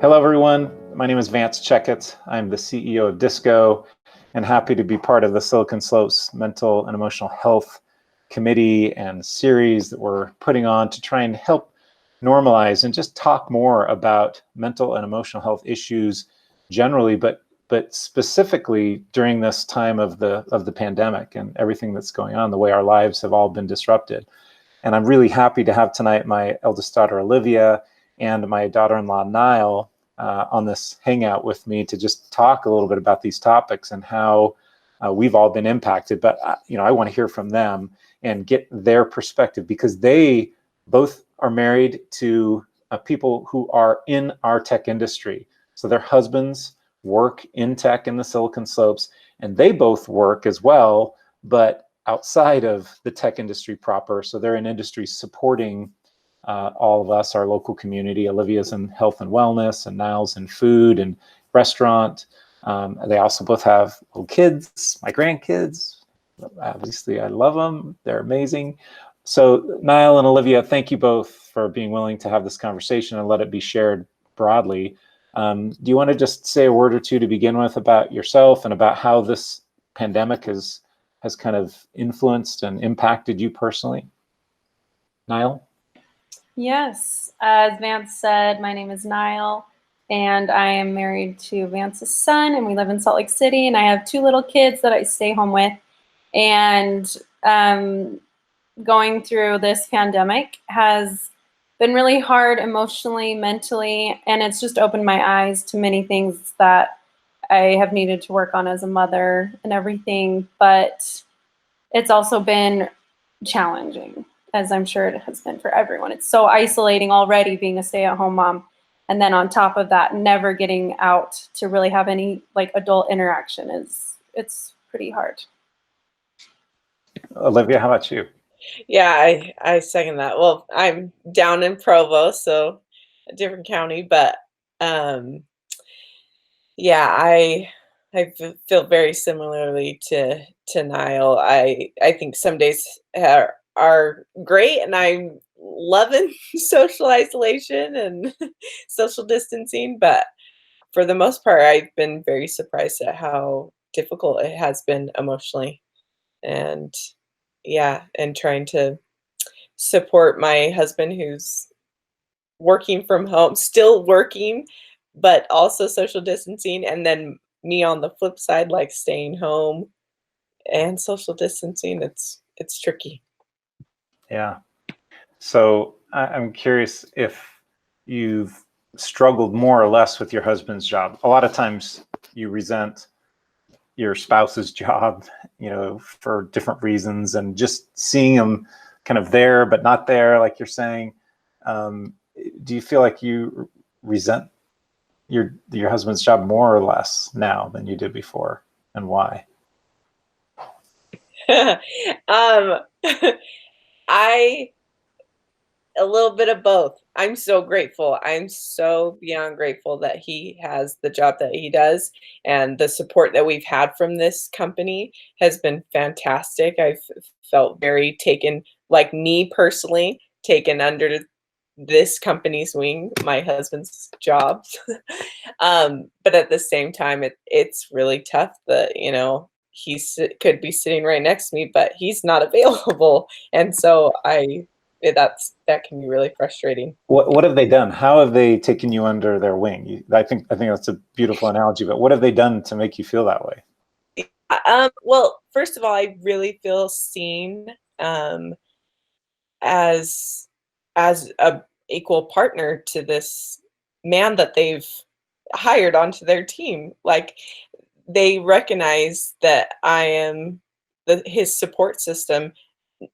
Hello, everyone. My name is Vance Checketts. I'm the CEO of Dsco and happy to be part of the Silicon Slopes Mental and Emotional Health Committee and series that we're putting on to try and help normalize and just talk more about mental and emotional health issues generally, but specifically during this time of the pandemic and everything that's going on, the way our lives have all been disrupted. And I'm really happy to have tonight my eldest daughter, Olivia, and my daughter-in-law, Niall, on this hangout with me to just talk a little bit about these topics and how we've all been impacted. But I want to hear from them and get their perspective, because they both are married to people who are in our tech industry. So their husbands work in tech in the Silicon Slopes, and they both work as well, but outside of the tech industry proper. So they're in industries supporting all of us, our local community. Olivia's in health and wellness, and Niall's in food and restaurant. They also both have little kids, my grandkids. Obviously, I love them. They're amazing. So Niall and Olivia, thank you both for being willing to have this conversation and let it be shared broadly. Do you want to just say a word or two to begin with about yourself and about how this pandemic has kind of influenced and impacted you personally? Niall? Yes, as Vance said, my name is Niall, and I am married to Vance's son, and we live in Salt Lake City, and I have two little kids that I stay home with. And going through this pandemic has been really hard emotionally, mentally, and it's just opened my eyes to many things that I have needed to work on as a mother and everything, but it's also been challenging, as I'm sure it has been for everyone. It's so isolating already being a stay-at-home mom, and then on top of that, never getting out to really have any like adult interaction it's pretty hard. Olivia, how about you? Yeah, I second that. Well, I'm down in Provo, so a different county, but yeah, I feel very similarly to Niall. I think some days are great, and I'm loving social isolation and social distancing, but for the most part, I've been very surprised at how difficult it has been emotionally. And yeah, and trying to support my husband who's working from home, still working, but also social distancing, and then me on the flip side, like staying home and social distancing. It's tricky. Yeah. So I'm curious if you've struggled more or less with your husband's job. A lot of times you resent your spouse's job, for different reasons, and just seeing them kind of there but not there, like you're saying. Do you feel like you resent your husband's job more or less now than you did before, and why? I a little bit of both. I'm so grateful. I'm so beyond grateful that he has the job that he does, and the support that we've had from this company has been fantastic. I've felt very taken, like me personally, taken under this company's wing, my husband's job. But at the same time, it's really tough that, he could be sitting right next to me, but he's not available. And so that can be really frustrating. What have they done? How have they taken you under their wing? I think that's a beautiful analogy, but what have they done to make you feel that way? Well, first of all, I really feel seen as a equal partner to this man that they've hired onto their team. Like, they recognize that I am his support system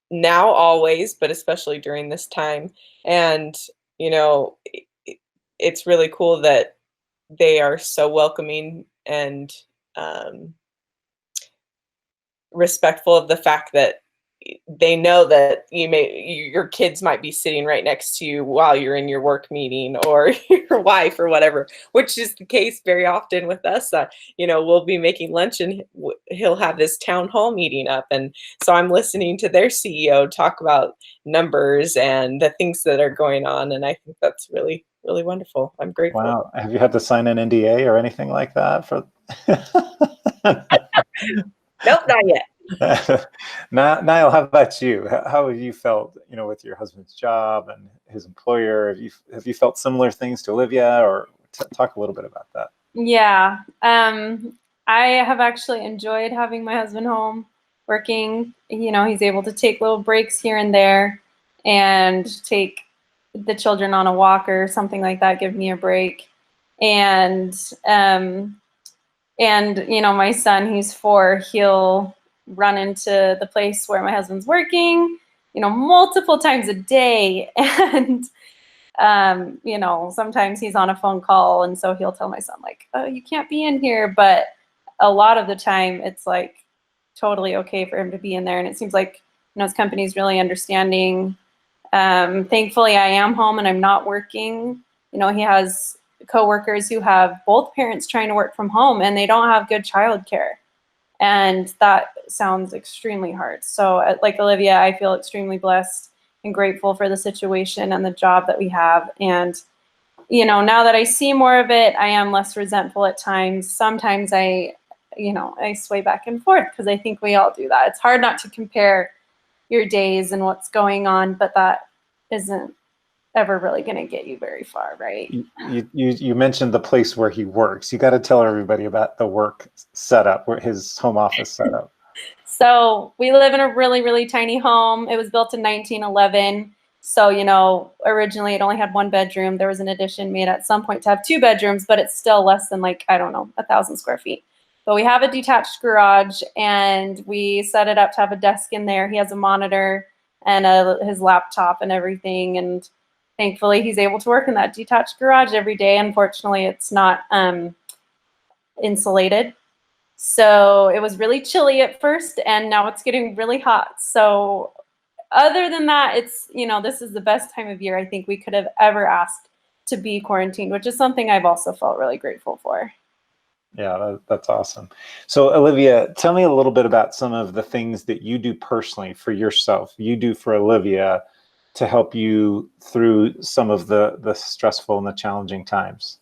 now, always, but especially during this time. And it's really cool that they are so welcoming and respectful of the fact that they know that your kids might be sitting right next to you while you're in your work meeting, or your wife or whatever, which is the case very often with us. We'll be making lunch and he'll have this town hall meeting up, and so I'm listening to their CEO talk about numbers and the things that are going on, and I think that's really really wonderful. I'm grateful. Wow. Have you had to sign an NDA or anything like that for? Nope, not yet. Niall, how about you? How have you felt, with your husband's job and his employer? Have you felt similar things to Olivia, or talk a little bit about that? Yeah. I have actually enjoyed having my husband home working. He's able to take little breaks here and there and take the children on a walk or something like that, give me a break. And my son, he's 4, he'll run into the place where my husband's working, multiple times a day. And sometimes he's on a phone call, and so he'll tell my son, like, oh, you can't be in here. But a lot of the time it's like totally okay for him to be in there. And it seems like, his company's really understanding. Thankfully, I am home and I'm not working. He has coworkers who have both parents trying to work from home, and they don't have good childcare. And that sounds extremely hard. So like Olivia, I feel extremely blessed and grateful for the situation and the job that we have. And, now that I see more of it, I am less resentful at times. Sometimes I sway back and forth, because I think we all do that. It's hard not to compare your days and what's going on, but that isn't ever really going to get you very far, right? You mentioned the place where he works. You got to tell everybody about the work setup, where his home office setup. So we live in a really, really tiny home. It was built in 1911. So, originally it only had 1 bedroom. There was an addition made at some point to have 2 bedrooms, but it's still less than 1,000 square feet. But we have a detached garage, and we set it up to have a desk in there. He has a monitor and his laptop and everything. And thankfully he's able to work in that detached garage every day. Unfortunately, it's not insulated. So it was really chilly at first, and now it's getting really hot. So other than that, it's, this is the best time of year I think we could have ever asked to be quarantined, which is something I've also felt really grateful for. Yeah, that's awesome. So Olivia, tell me a little bit about some of the things that you do personally for yourself, you do for Olivia, to help you through some of the stressful and the challenging times.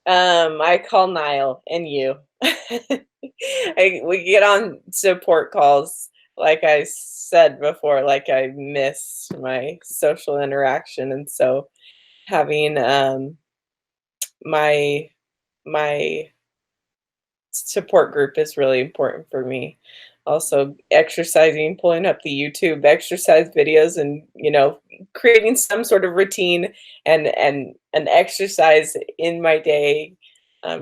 I call Niall and you. We get on support calls. Like I said before, like I miss my social interaction, and so having my support group is really important for me. Also, exercising, pulling up the YouTube exercise videos, and creating some sort of routine and an exercise in my day.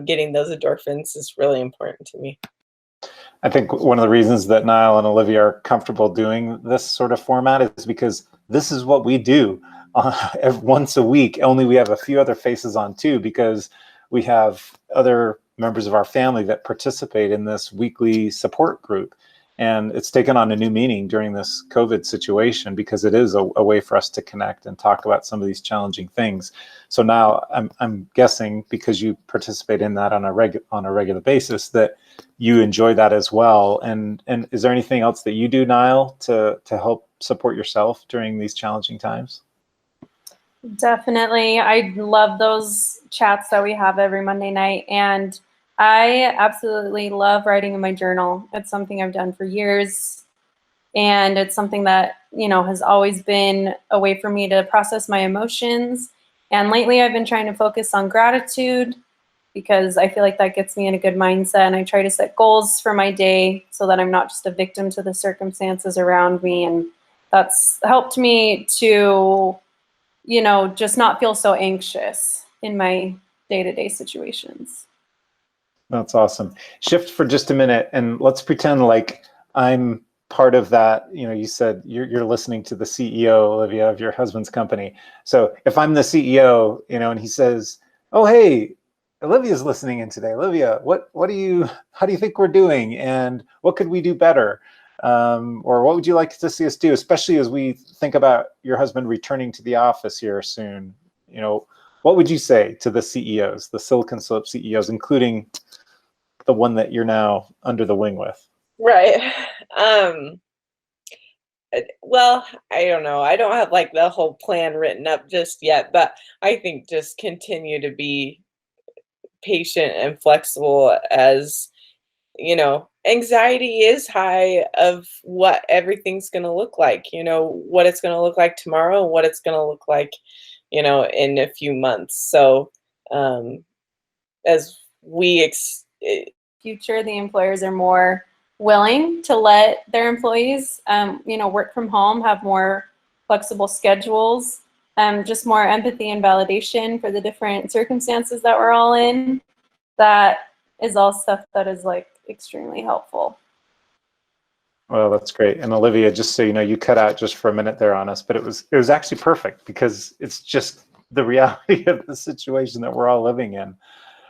Getting those endorphins is really important to me. I think one of the reasons that Niall and Olivia are comfortable doing this sort of format is because this is what we do once a week. Only we have a few other faces on too, because we have other members of our family that participate in this weekly support group. And it's taken on a new meaning during this COVID situation, because it is a way for us to connect and talk about some of these challenging things. So now I'm guessing, because you participate in that on a regular basis, that you enjoy that as well. And is there anything else that you do, Niall, to help support yourself during these challenging times? Definitely. I love those chats that we have every Monday night. And I absolutely love writing in my journal. It's something I've done for years. And it's something that, has always been a way for me to process my emotions. And lately I've been trying to focus on gratitude, because I feel like that gets me in a good mindset. And I try to set goals for my day so that I'm not just a victim to the circumstances around me. And that's helped me to, just not feel so anxious in my day-to-day situations. That's awesome. Shift for just a minute, and let's pretend like I'm part of that. You said you're listening to the CEO, Olivia, of your husband's company. So if I'm the CEO, and he says, "Oh, hey, Olivia's listening in today. Olivia, how do you think we're doing, and what could we do better? Or what would you like to see us do, especially as we think about your husband returning to the office here soon?" What would you say to the CEOs, the Silicon Slope CEOs, including the one that you're now under the wing with? Right. Well, I don't know. I don't have like the whole plan written up just yet, but I think just continue to be patient and flexible as, anxiety is high of what everything's going to look like, what it's going to look like tomorrow, and what it's going to look like, in a few months. So, as we future, the employers are more willing to let their employees, work from home, have more flexible schedules, just more empathy and validation for the different circumstances that we're all in. That is all stuff that is like extremely helpful. Well, that's great. And Olivia, just so you know, you cut out just for a minute there on us, but it was actually perfect because it's just the reality of the situation that we're all living in.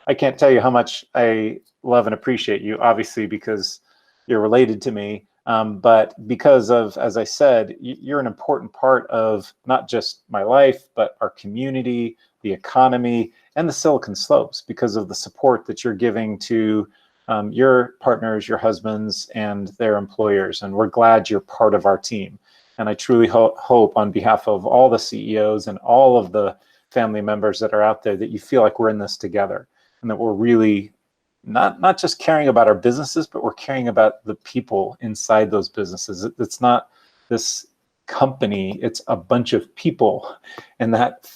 I can't tell you how much I love and appreciate you, obviously, because you're related to me, but because of, as I said, you're an important part of not just my life, but our community, the economy, and the Silicon Slopes because of the support that you're giving to your partners, your husbands, and their employers. And we're glad you're part of our team. And I truly hope on behalf of all the CEOs and all of the family members that are out there that you feel like we're in this together and that we're really not just caring about our businesses, but we're caring about the people inside those businesses. It's not this company, it's a bunch of people. And that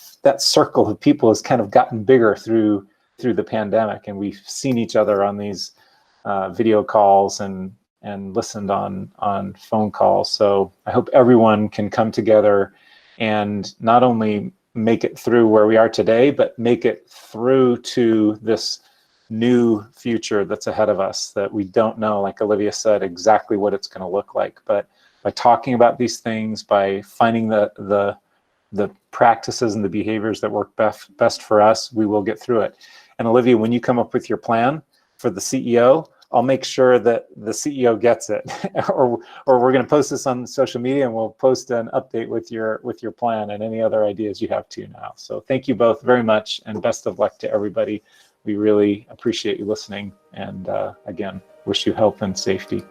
circle of people has kind of gotten bigger through the pandemic. And we've seen each other on these video calls and listened on phone calls. So I hope everyone can come together and not only make it through where we are today, but make it through to this new future that's ahead of us that we don't know, like Olivia said, exactly what it's going to look like. But by talking about these things, by finding the practices and the behaviors that work best for us, we will get through it. And Olivia, when you come up with your plan for the CEO, I'll make sure that the CEO gets it, or we're going to post this on social media, and we'll post an update with your plan and any other ideas you have too now. So thank you both very much, and best of luck to everybody. We really appreciate you listening, and again, wish you health and safety.